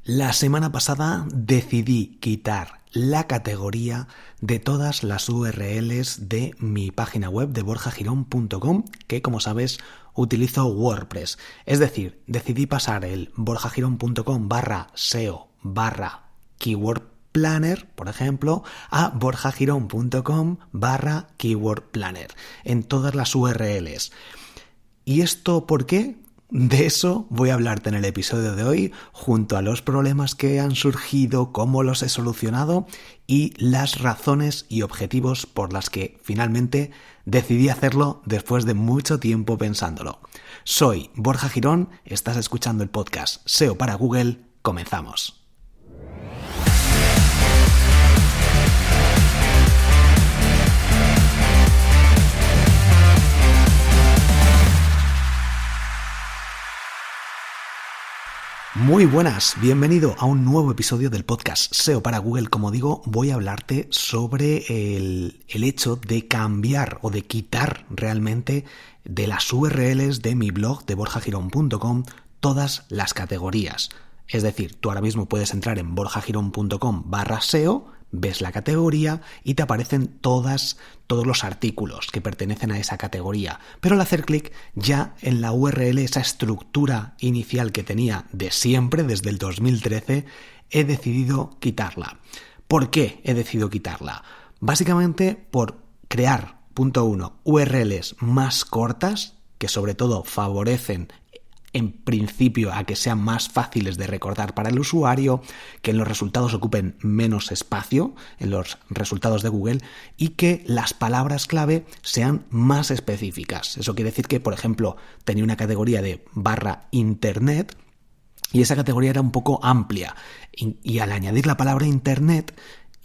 La semana pasada decidí quitar la categoría de todas las URLs de mi página web de borjagirón.com, que como sabes utilizo WordPress. Es decir, decidí pasar el borjagirón.com/SEO/Keyword Planner, por ejemplo, a borjagirón.com/Keyword Planner en todas las URLs. ¿Y esto por qué? De eso voy a hablarte en el episodio de hoy, junto a los problemas que han surgido, cómo los he solucionado y las razones y objetivos por las que finalmente decidí hacerlo después de mucho tiempo pensándolo. Soy Borja Girón, estás escuchando el podcast SEO para Google, comenzamos. Muy buenas, bienvenido a un nuevo episodio del podcast SEO para Google. Como digo, voy a hablarte sobre el hecho de cambiar o de quitar realmente de las URLs de mi blog de borjagirón.com todas las categorías. Es decir, tú ahora mismo puedes entrar en borjagirón.com/SEO, ves la categoría y te aparecen todos los artículos que pertenecen a esa categoría. Pero al hacer clic ya en la URL, esa estructura inicial que tenía de siempre, desde el 2013, he decidido quitarla. ¿Por qué he decidido quitarla? Básicamente por crear, punto 1, URLs más cortas, que sobre todo favorecen en principio a que sean más fáciles de recordar para el usuario, que en los resultados ocupen menos espacio en los resultados de Google y que las palabras clave sean más específicas. Eso quiere decir que, por ejemplo, tenía una categoría de /internet y esa categoría era un poco amplia y al añadir la palabra internet,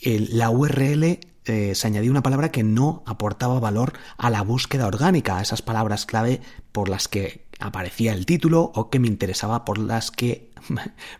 la URL se añadía una palabra que no aportaba valor a la búsqueda orgánica, a esas palabras clave por las que aparecía el título o que me interesaba, con las que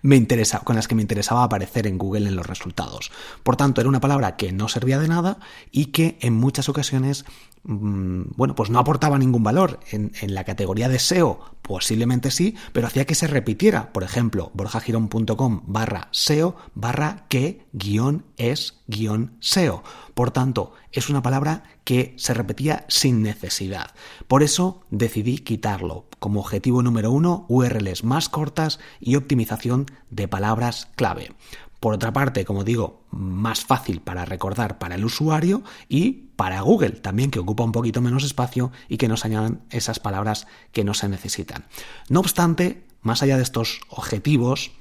me interesaba aparecer en Google en los resultados. Por tanto, era una palabra que no servía de nada y que en muchas ocasiones pues no aportaba ningún valor. En la categoría de SEO posiblemente sí, pero hacía que se repitiera. Por ejemplo, borjagirón.com/SEO/que-es-SEO. Por tanto, es una palabra que se repetía sin necesidad. Por eso decidí quitarlo. Como objetivo número 1, URLs más cortas y optimización de palabras clave. Por otra parte, como digo, más fácil para recordar para el usuario y para Google también, que ocupa un poquito menos espacio y que nos añadan esas palabras que no se necesitan. No obstante, más allá de estos objetivos,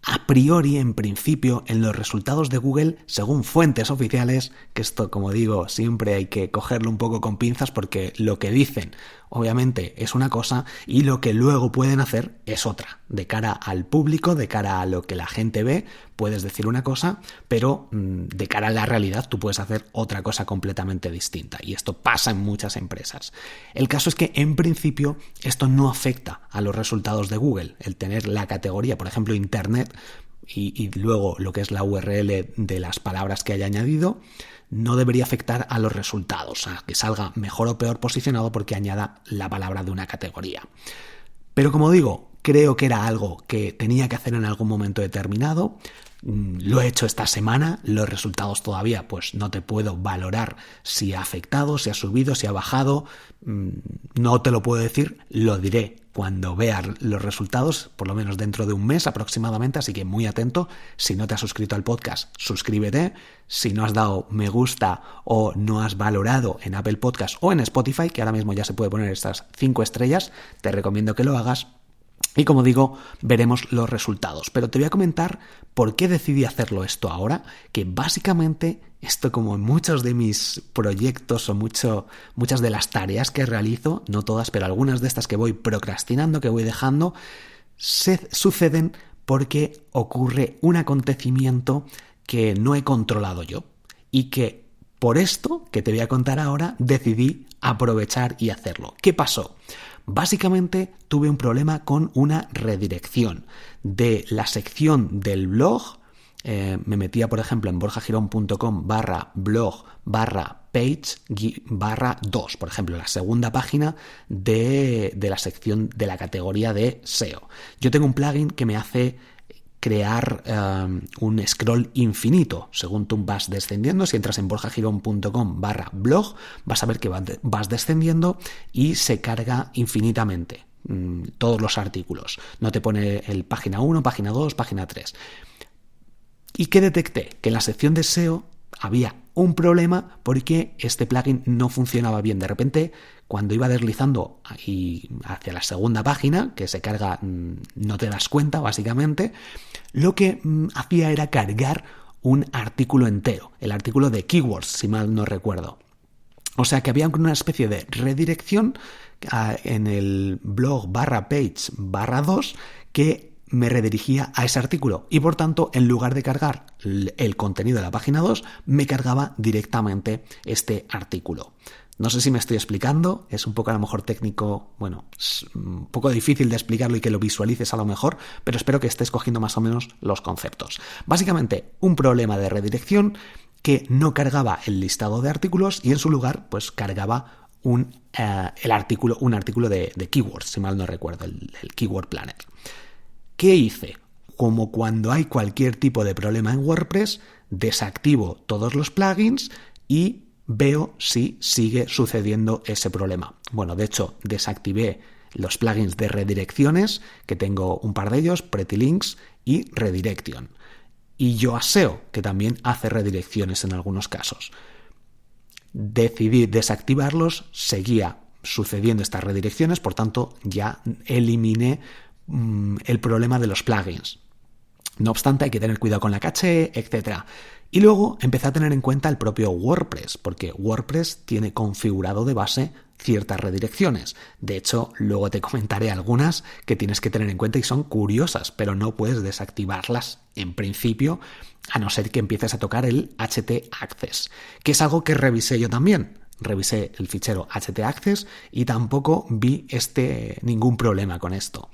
a priori, en principio, en los resultados de Google, según fuentes oficiales, que esto, como digo, siempre hay que cogerlo un poco con pinzas porque lo que dicen, obviamente, es una cosa y lo que luego pueden hacer es otra. De cara al público, de cara a lo que la gente ve, puedes decir una cosa, pero de cara a la realidad tú puedes hacer otra cosa completamente distinta. Y esto pasa en muchas empresas. El caso es que, en principio, esto no afecta a los resultados de Google. El tener la categoría, por ejemplo, Internet, y luego lo que es la URL de las palabras que haya añadido, no debería afectar a los resultados, a que salga mejor o peor posicionado porque añada la palabra de una categoría. Pero como digo, creo que era algo que tenía que hacer en algún momento determinado. Lo he hecho esta semana, los resultados todavía pues no te puedo valorar si ha afectado, si ha subido, si ha bajado, no te lo puedo decir, lo diré cuando vea los resultados, por lo menos dentro de un mes aproximadamente, así que muy atento. Si no te has suscrito al podcast, suscríbete. Si no has dado me gusta o no has valorado en Apple Podcast o en Spotify, que ahora mismo ya se puede poner estas 5 estrellas, te recomiendo que lo hagas. Y como digo, veremos los resultados. Pero te voy a comentar por qué decidí hacerlo esto ahora, que básicamente esto, como en muchos de mis proyectos o muchas de las tareas que realizo, no todas, pero algunas de estas que voy procrastinando, que voy dejando, suceden porque ocurre un acontecimiento que no he controlado yo y que por esto que te voy a contar ahora decidí aprovechar y hacerlo. ¿Qué pasó? Básicamente tuve un problema con una redirección de la sección del blog. Me metía, por ejemplo, en borjagirón.com/blog/page/2, por ejemplo, la segunda página de la sección de la categoría de SEO. Yo tengo un plugin que me hace crear un scroll infinito. Según tú vas descendiendo, si entras en borjagirón.com/blog, vas a ver que vas descendiendo y se carga infinitamente todos los artículos. No te pone el página 1, página 2, página 3. ¿Y qué detecté? Que en la sección de SEO había un problema porque este plugin no funcionaba bien. De repente, cuando iba deslizando hacia la segunda página, que se carga, no te das cuenta, básicamente, lo que hacía era cargar un artículo entero, el artículo de keywords, si mal no recuerdo. O sea que había una especie de redirección en el blog /page/2 que me redirigía a ese artículo y por tanto, en lugar de cargar el contenido de la página 2, me cargaba directamente este artículo. No sé si me estoy explicando, es un poco a lo mejor técnico, bueno, es un poco difícil de explicarlo y que lo visualices a lo mejor, pero espero que estés cogiendo más o menos los conceptos. Básicamente, un problema de redirección que no cargaba el listado de artículos y en su lugar, pues cargaba un artículo de keywords, si mal no recuerdo, el Keyword Planner. ¿Qué hice? Como cuando hay cualquier tipo de problema en WordPress, desactivo todos los plugins y veo si sigue sucediendo ese problema. Bueno, de hecho, desactivé los plugins de redirecciones, que tengo un par de ellos, Pretty Links y Redirection. Y Yoast SEO, que también hace redirecciones en algunos casos. Decidí desactivarlos, seguía sucediendo estas redirecciones, por tanto, ya eliminé el problema de los plugins. No obstante, hay que tener cuidado con la caché, etc. Y luego empecé a tener en cuenta el propio WordPress, porque WordPress tiene configurado de base ciertas redirecciones. De hecho, luego te comentaré algunas que tienes que tener en cuenta y son curiosas, pero no puedes desactivarlas en principio, a no ser que empieces a tocar el htaccess, que es algo que revisé yo también. Revisé el fichero htaccess y tampoco vi ningún problema con esto.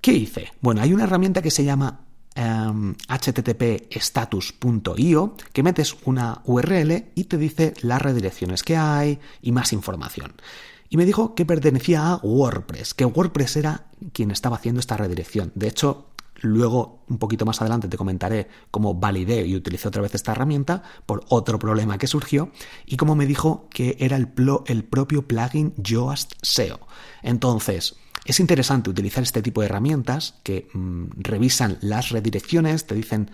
¿Qué hice? Bueno, hay una herramienta que se llama http://status.io, que metes una URL y te dice las redirecciones que hay y más información. Y me dijo que pertenecía a WordPress, que WordPress era quien estaba haciendo esta redirección. De hecho, luego, un poquito más adelante, te comentaré cómo validé y utilicé otra vez esta herramienta por otro problema que surgió y cómo me dijo que era el propio plugin Yoast SEO. Entonces, es interesante utilizar este tipo de herramientas que revisan las redirecciones, te dicen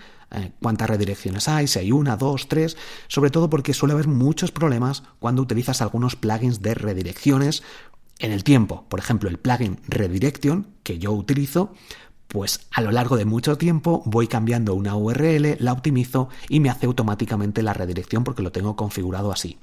cuántas redirecciones hay, si hay 1, 2, 3, sobre todo porque suele haber muchos problemas cuando utilizas algunos plugins de redirecciones en el tiempo. Por ejemplo, el plugin Redirection que yo utilizo, pues a lo largo de mucho tiempo voy cambiando una URL, la optimizo y me hace automáticamente la redirección porque lo tengo configurado así.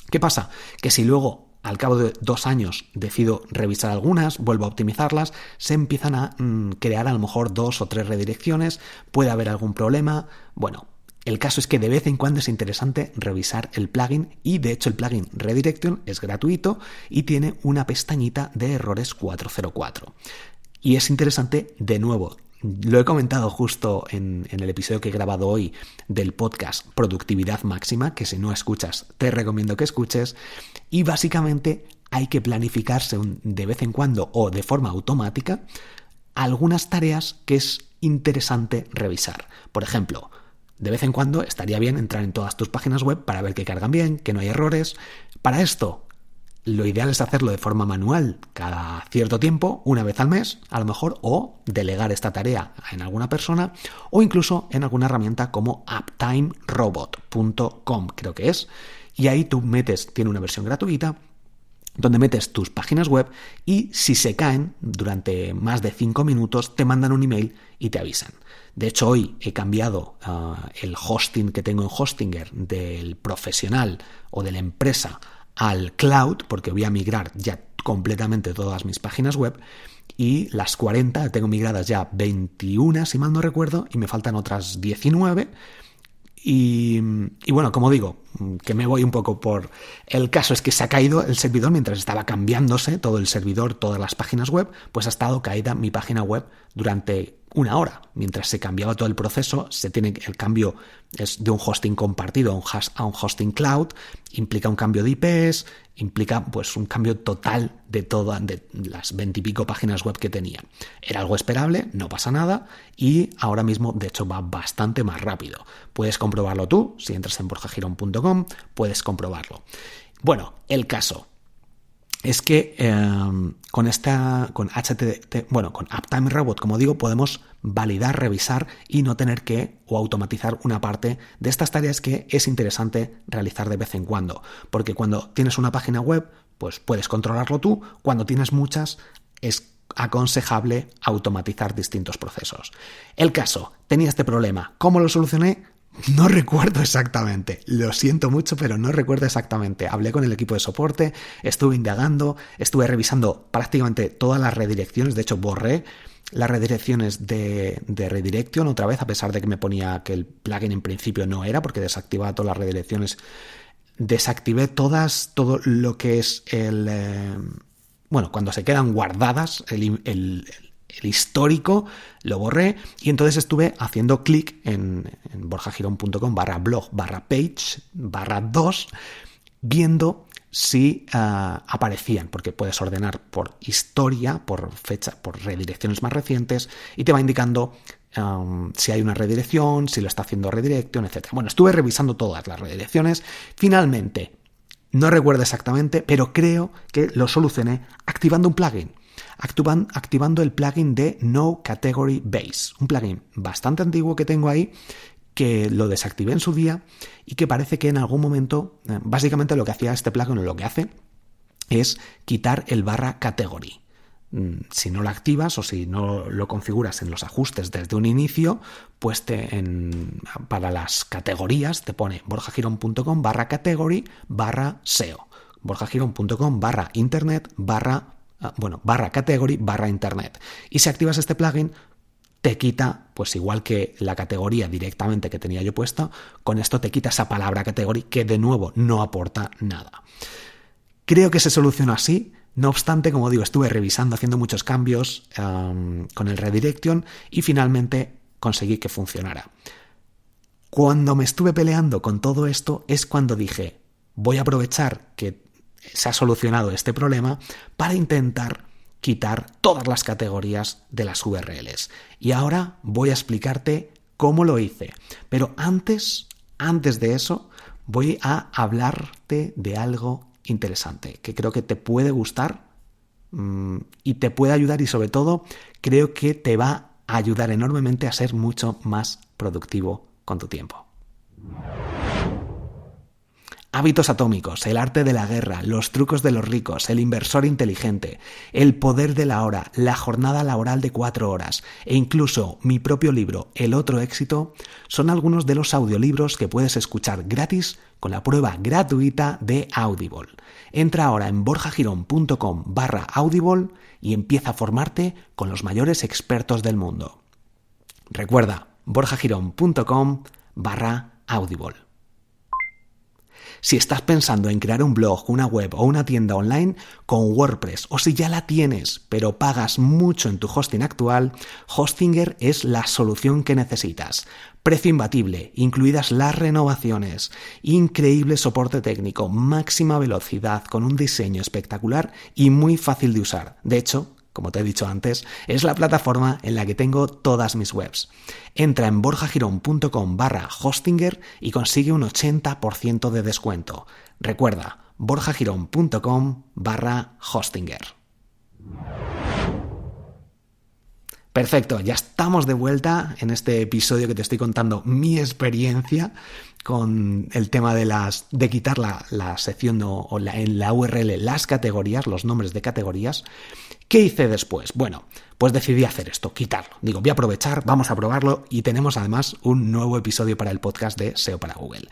¿Qué pasa? Que si luego al cabo de 2 años decido revisar algunas, vuelvo a optimizarlas, se empiezan a crear a lo mejor 2 o 3 redirecciones, puede haber algún problema. Bueno, el caso es que de vez en cuando es interesante revisar el plugin y de hecho el plugin Redirection es gratuito y tiene una pestañita de errores 404. Y es interesante, de nuevo, lo he comentado justo en el episodio que he grabado hoy del podcast Productividad Máxima, que si no escuchas te recomiendo que escuches, y básicamente hay que planificarse de vez en cuando o de forma automática algunas tareas que es interesante revisar. Por ejemplo, de vez en cuando estaría bien entrar en todas tus páginas web para ver que cargan bien, que no hay errores. Para esto, lo ideal es hacerlo de forma manual cada cierto tiempo, una vez al mes, a lo mejor, o delegar esta tarea en alguna persona, o incluso en alguna herramienta como uptimerobot.com, creo que es, y ahí tú tiene una versión gratuita, donde metes tus páginas web y si se caen durante más de 5 minutos te mandan un email y te avisan. De hecho, hoy he cambiado el hosting que tengo en Hostinger del profesional o de la empresa al cloud, porque voy a migrar ya completamente todas mis páginas web y las 40, tengo migradas ya 21 si mal no recuerdo y me faltan otras 19 y bueno, como digo, que me voy un poco por... El caso es que se ha caído el servidor mientras estaba cambiándose todo el servidor, todas las páginas web, pues ha estado caída mi página web durante una hora. Mientras se cambiaba todo el proceso, el cambio es de un hosting compartido a un hosting cloud, implica un cambio de IPs, implica pues un cambio total de las 20 y pico páginas web que tenía. Era algo esperable, no pasa nada, y ahora mismo de hecho va bastante más rápido. Puedes comprobarlo tú, si entras en borjagirón.com, puedes comprobarlo. Bueno, el caso es que con Uptime Robot, como digo, podemos validar, revisar y no tener que automatizar una parte de estas tareas que es interesante realizar de vez en cuando. Porque cuando tienes una página web, pues puedes controlarlo tú. Cuando tienes muchas, es aconsejable automatizar distintos procesos. El caso, tenía este problema. ¿Cómo lo solucioné? No recuerdo exactamente, lo siento mucho, pero no recuerdo exactamente. Hablé con el equipo de soporte, estuve indagando, estuve revisando prácticamente todas las redirecciones, de hecho borré las redirecciones de Redirection otra vez, a pesar de que me ponía que el plugin en principio no era, porque desactivaba todas las redirecciones. Desactivé todo lo que es cuando se quedan guardadas, el histórico, lo borré y entonces estuve haciendo clic en borjagirón.com/blog/page/2 viendo si aparecían, porque puedes ordenar por historia, por fecha, por redirecciones más recientes y te va indicando si hay una redirección, si lo está haciendo Redirection, etc. Bueno, estuve revisando todas las redirecciones. Finalmente, no recuerdo exactamente, pero creo que lo solucioné activando un plugin. Activando el plugin de No Category Base, un plugin bastante antiguo que tengo ahí, que lo desactivé en su día y que parece que en algún momento, básicamente lo que hacía este plugin, o lo que hace, es quitar el /category. Si no lo activas o si no lo configuras en los ajustes desde un inicio, pues para las categorías te pone borjagirón.com/category/SEO, borjagirón.com/internet/ /category/ internet. Y si activas este plugin, te quita, pues igual que la categoría directamente que tenía yo puesta, con esto te quita esa palabra category que de nuevo no aporta nada. Creo que se solucionó así. No obstante, como digo, estuve revisando, haciendo muchos cambios con el Redirection y finalmente conseguí que funcionara. Cuando me estuve peleando con todo esto es cuando dije, voy a aprovechar que se ha solucionado este problema para intentar quitar todas las categorías de las URLs. Y ahora voy a explicarte cómo lo hice. Pero antes de eso, voy a hablarte de algo interesante que creo que te puede gustar y te puede ayudar, y sobre todo creo que te va a ayudar enormemente a ser mucho más productivo con tu tiempo. Hábitos atómicos, el arte de la guerra, los trucos de los ricos, el inversor inteligente, el poder de la hora, la jornada laboral de 4 horas e incluso mi propio libro, El otro éxito, son algunos de los audiolibros que puedes escuchar gratis con la prueba gratuita de Audible. Entra ahora en borjagirón.com/audible y empieza a formarte con los mayores expertos del mundo. Recuerda, borjagirón.com/audible. Si estás pensando en crear un blog, una web o una tienda online con WordPress, o si ya la tienes pero pagas mucho en tu hosting actual, Hostinger es la solución que necesitas. Precio imbatible, incluidas las renovaciones, increíble soporte técnico, máxima velocidad con un diseño espectacular y muy fácil de usar. De hecho, como te he dicho antes, es la plataforma en la que tengo todas mis webs. Entra en borjagirón.com/hostinger y consigue un 80% de descuento. Recuerda, borjagirón.com/hostinger. Perfecto, ya estamos de vuelta en este episodio que te estoy contando mi experiencia con el tema de quitar la sección en la URL las categorías, los nombres de categorías. ¿Qué hice después? Bueno, pues decidí hacer esto, quitarlo. Digo, voy a aprovechar, vamos a probarlo y tenemos además un nuevo episodio para el podcast de SEO para Google.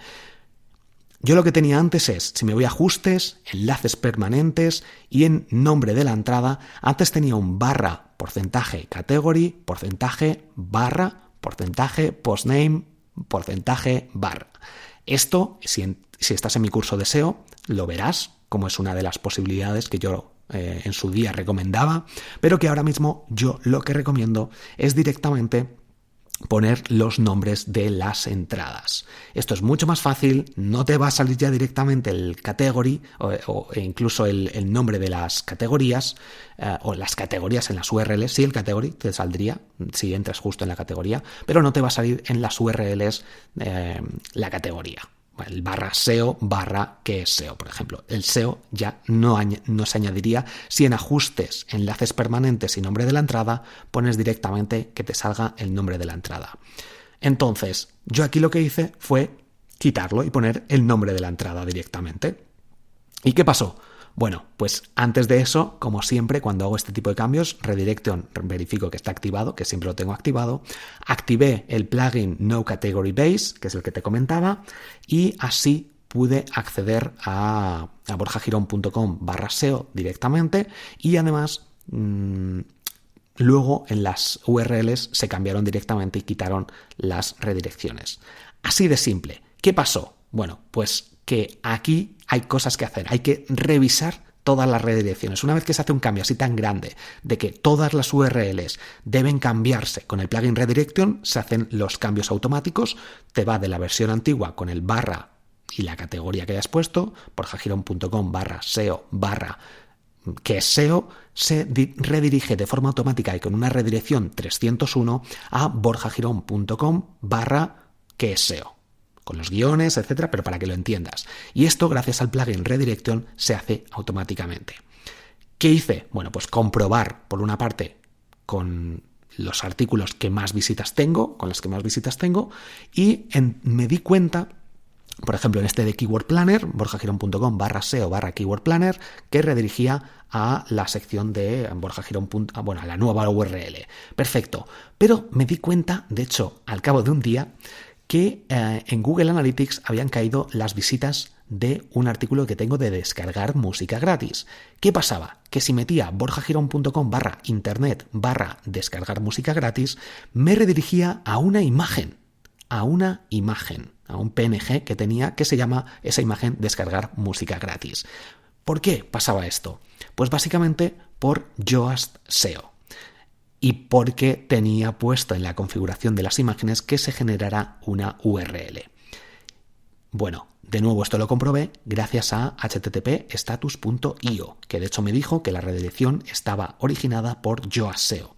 Yo lo que tenía antes es, si me voy a ajustes, enlaces permanentes y en nombre de la entrada, antes tenía un /, category, /, postname, /. Esto, si estás en mi curso de SEO, lo verás, como es una de las posibilidades que yo en su día recomendaba, pero que ahora mismo yo lo que recomiendo es directamente poner los nombres de las entradas. Esto es mucho más fácil, no te va a salir ya directamente el category o incluso el nombre de las categorías o las categorías en las URLs. Sí, el category te saldría si entras justo en la categoría, pero no te va a salir en las URLs la categoría. El /SEO ¿qué es SEO? Por ejemplo, el SEO ya no se añadiría si en ajustes, enlaces permanentes y nombre de la entrada pones directamente que te salga el nombre de la entrada. Entonces, yo aquí lo que hice fue quitarlo y poner el nombre de la entrada directamente. ¿Y qué pasó? Bueno, pues antes de eso, como siempre, cuando hago este tipo de cambios, Redirection verifico que está activado, que siempre lo tengo activado, activé el plugin No Category Base, que es el que te comentaba, y así pude acceder a borjagirón.com/SEO directamente y además luego en las URLs se cambiaron directamente y quitaron las redirecciones. Así de simple. ¿Qué pasó? Bueno, pues que aquí hay cosas que hacer, hay que revisar todas las redirecciones. Una vez que se hace un cambio así tan grande de que todas las URLs deben cambiarse con el plugin Redirection, se hacen los cambios automáticos, te va de la versión antigua con el barra y la categoría que hayas puesto, borjagirón.com/SEO que es SEO, se redirige de forma automática y con una redirección 301 a borjagirón.com/que es SEO. Con los guiones, etcétera, pero para que lo entiendas. Y esto, gracias al plugin Redirection, se hace automáticamente. ¿Qué hice? Bueno, pues comprobar, por una parte, con los artículos que más visitas tengo, con los que más visitas tengo, y me di cuenta, por ejemplo, en este de Keyword Planner, borjagirón.com/SEO/Keyword Planner, que redirigía a la sección de borjagirón. A la nueva URL. Perfecto. Pero me di cuenta, de hecho, al cabo de un día, que en Google Analytics habían caído las visitas de un artículo que tengo de descargar música gratis. ¿Qué pasaba? Que si metía borjagirón.com/internet/descargar música gratis, me redirigía a una imagen, a un PNG que tenía que se llama esa imagen descargar música gratis. ¿Por qué pasaba esto? Pues básicamente por Yoast SEO. Y porque tenía puesto en la configuración de las imágenes que se generara una URL. Bueno, de nuevo esto lo comprobé gracias a http://status.io, que de hecho me dijo que la redirección estaba originada por Yoast SEO.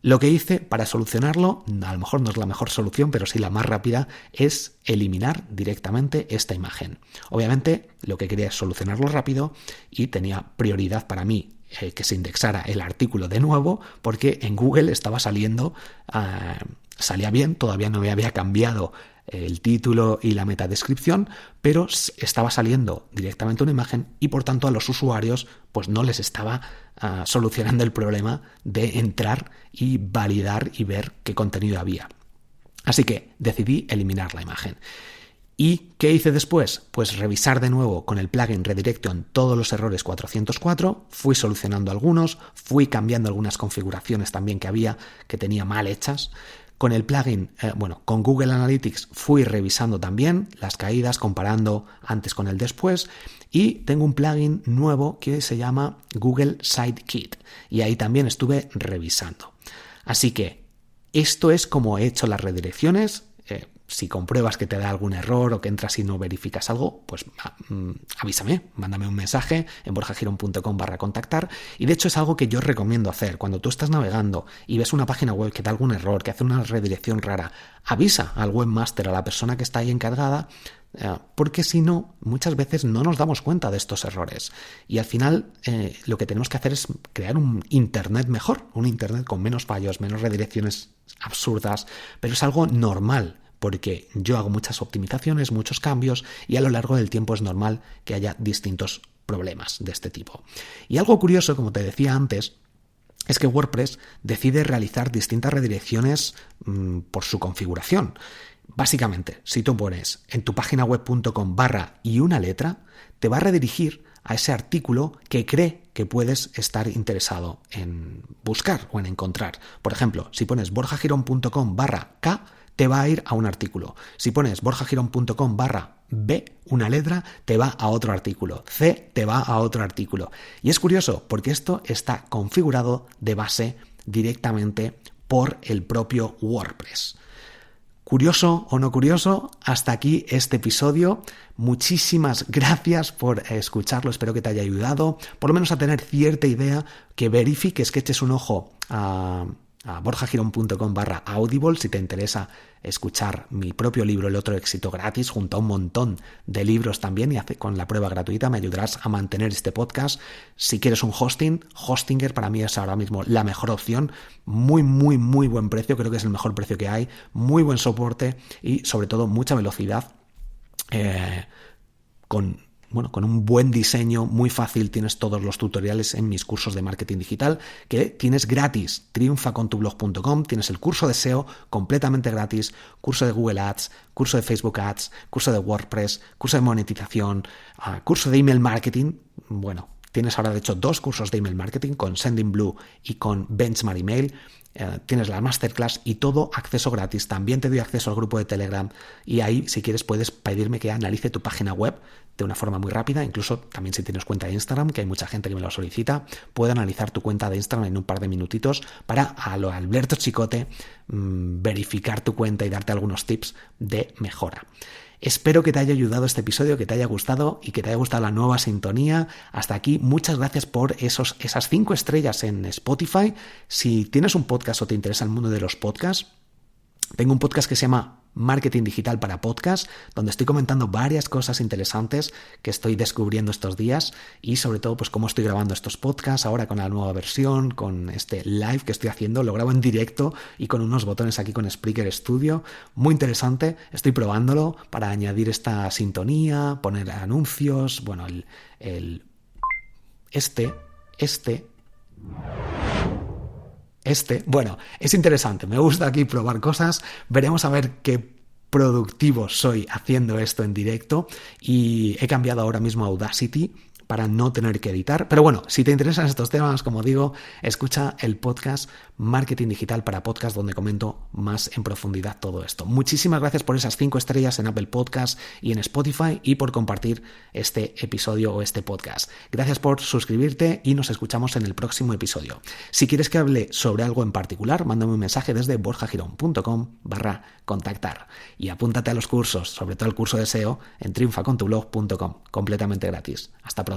Lo que hice para solucionarlo, a lo mejor no es la mejor solución, pero sí la más rápida, es eliminar directamente esta imagen. Obviamente lo que quería es solucionarlo rápido y tenía prioridad para mí que se indexara el artículo de nuevo, porque en Google estaba saliendo, salía bien, todavía no me había cambiado el título y la metadescripción, pero estaba saliendo directamente una imagen y por tanto a los usuarios pues no les estaba solucionando el problema de entrar y validar y ver qué contenido había. Así que decidí eliminar la imagen. ¿Y qué hice después? Pues revisar de nuevo con el plugin Redirection todos los errores 404, fui solucionando algunos, fui cambiando algunas configuraciones también que había que tenía mal hechas. Con el plugin, con Google Analytics fui revisando también las caídas, comparando antes con el después, y tengo un plugin nuevo que se llama Google Sitekit y ahí también estuve revisando. Así que esto es como he hecho las redirecciones. Si compruebas que te da algún error o que entras y no verificas algo, pues avísame, mándame un mensaje en borjagirón.com/contactar. Y de hecho es algo que yo recomiendo hacer. Cuando tú estás navegando y ves una página web que da algún error, que hace una redirección rara, avisa al webmaster, a la persona que está ahí encargada, porque si no, muchas veces no nos damos cuenta de estos errores. Y al final lo que tenemos que hacer es crear un Internet mejor, un Internet con menos fallos, menos redirecciones absurdas, pero es algo normal. Porque yo hago muchas optimizaciones, muchos cambios y a lo largo del tiempo es normal que haya distintos problemas de este tipo. Y algo curioso, como te decía antes, es que WordPress decide realizar distintas redirecciones por su configuración. Básicamente, si tú pones en tu página web.com / y una letra, te va a redirigir a ese artículo que cree que puedes estar interesado en buscar o en encontrar. Por ejemplo, si pones borjagirón.com / K, te va a ir a un artículo. Si pones borjagirón.com/B, una letra, te va a otro artículo. C, te va a otro artículo. Y es curioso porque esto está configurado de base directamente por el propio WordPress. Curioso o no curioso, hasta aquí este episodio. Muchísimas gracias por escucharlo, espero que te haya ayudado, por lo menos a tener cierta idea, que verifiques, que eches un ojo a borjagirón.com/audible si te interesa escuchar mi propio libro El otro éxito gratis, junto a un montón de libros también, y con la prueba gratuita me ayudarás a mantener este podcast. Si quieres un hosting, Hostinger para mí es ahora mismo la mejor opción, muy buen precio, creo que es el mejor precio que hay, muy buen soporte y sobre todo mucha velocidad, con un buen diseño, muy fácil. Tienes todos los tutoriales en mis cursos de marketing digital que tienes gratis. triunfacontublog.com, tienes el curso de SEO completamente gratis, curso de Google Ads, curso de Facebook Ads, curso de WordPress, curso de monetización, curso de email marketing. Bueno, tienes ahora de hecho 2 cursos de email marketing con Sendinblue y con Benchmark Email. Tienes la masterclass y todo acceso gratis. También te doy acceso al grupo de Telegram y ahí, si quieres, puedes pedirme que analice tu página web de una forma muy rápida. Incluso también si tienes cuenta de Instagram, que hay mucha gente que me lo solicita, puedo analizar tu cuenta de Instagram en un par de minutitos para, a lo Alberto Chicote, verificar tu cuenta y darte algunos tips de mejora. Espero que te haya ayudado este episodio, que te haya gustado y que te haya gustado la nueva sintonía. Hasta aquí, muchas gracias por esas 5 estrellas en Spotify. Si tienes un podcast o te interesa el mundo de los podcasts, tengo un podcast que se llama Marketing Digital para Podcast, donde estoy comentando varias cosas interesantes que estoy descubriendo estos días y sobre todo pues cómo estoy grabando estos podcasts ahora con la nueva versión, con este live que estoy haciendo, lo grabo en directo y con unos botones aquí con Spreaker Studio, muy interesante, estoy probándolo para añadir esta sintonía, poner anuncios, bueno, bueno, es interesante, me gusta aquí probar cosas, veremos a ver qué productivo soy haciendo esto en directo y he cambiado ahora mismo a Audacity para no tener que editar. Pero bueno, si te interesan estos temas, como digo, escucha el podcast Marketing Digital para Podcast, donde comento más en profundidad todo esto. Muchísimas gracias por esas 5 estrellas en Apple Podcast y en Spotify y por compartir este episodio o este podcast. Gracias por suscribirte y nos escuchamos en el próximo episodio. Si quieres que hable sobre algo en particular, mándame un mensaje desde borjagirón.com/contactar y apúntate a los cursos, sobre todo el curso de SEO, en triunfacontublog.com, completamente gratis. Hasta pronto.